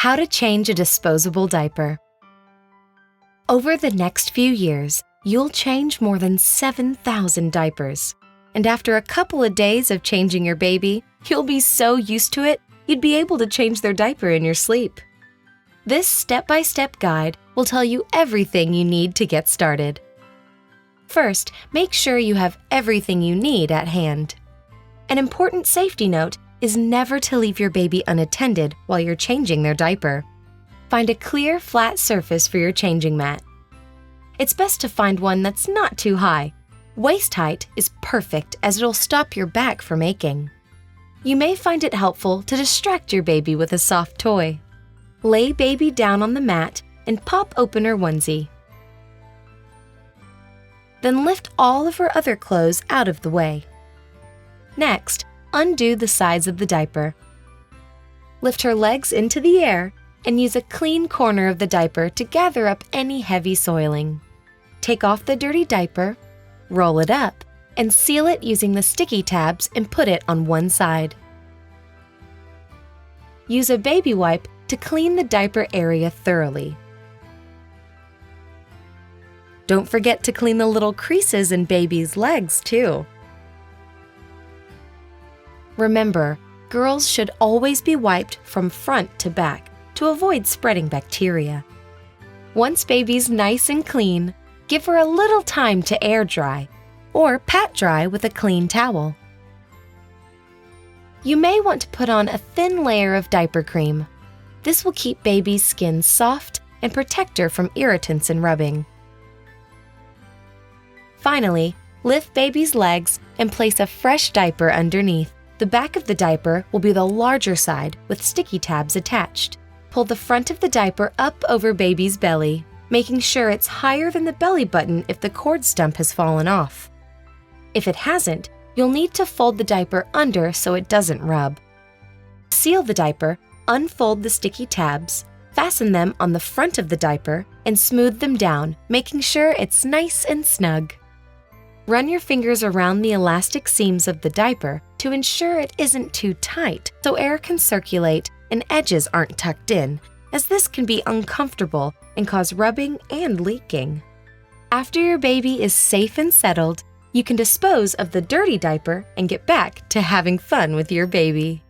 How to change a disposable diaper. Over the next few years, you'll change more than 7,000 diapers. And after a couple of days of changing your baby, you'll be so used to it, you'd be able to change their diaper in your sleep. This step-by-step guide will tell you everything you need to get started. First, make sure you have everything you need at hand. An important safety note is never to leave your baby unattended while you're changing their diaper. Find a clear, flat surface for your changing mat. It's best to find one that's not too high. Waist height is perfect as it'll stop your back from aching. You may find it helpful to distract your baby with a soft toy. Lay baby down on the mat and pop open her onesie. Then lift all of her other clothes out of the way. Next, undo the sides of the diaper. Lift her legs into the air and use a clean corner of the diaper to gather up any heavy soiling. Take off the dirty diaper, roll it up, and seal it using the sticky tabs and put it on one side. Use a baby wipe to clean the diaper area thoroughly. Don't forget to clean the little creases in baby's legs, too. Remember, girls should always be wiped from front to back to avoid spreading bacteria. Once baby's nice and clean, give her a little time to air dry or pat dry with a clean towel. You may want to put on a thin layer of diaper cream. This will keep baby's skin soft and protect her from irritants and rubbing. Finally, lift baby's legs and place a fresh diaper underneath. The back of the diaper will be the larger side with sticky tabs attached. Pull the front of the diaper up over baby's belly, making sure it's higher than the belly button if the cord stump has fallen off. If it hasn't, you'll need to fold the diaper under so it doesn't rub. Seal the diaper, unfold the sticky tabs, fasten them on the front of the diaper, and smooth them down, making sure it's nice and snug. Run your fingers around the elastic seams of the diaper to ensure it isn't too tight so air can circulate and edges aren't tucked in, as this can be uncomfortable and cause rubbing and leaking. After your baby is safe and settled, you can dispose of the dirty diaper and get back to having fun with your baby.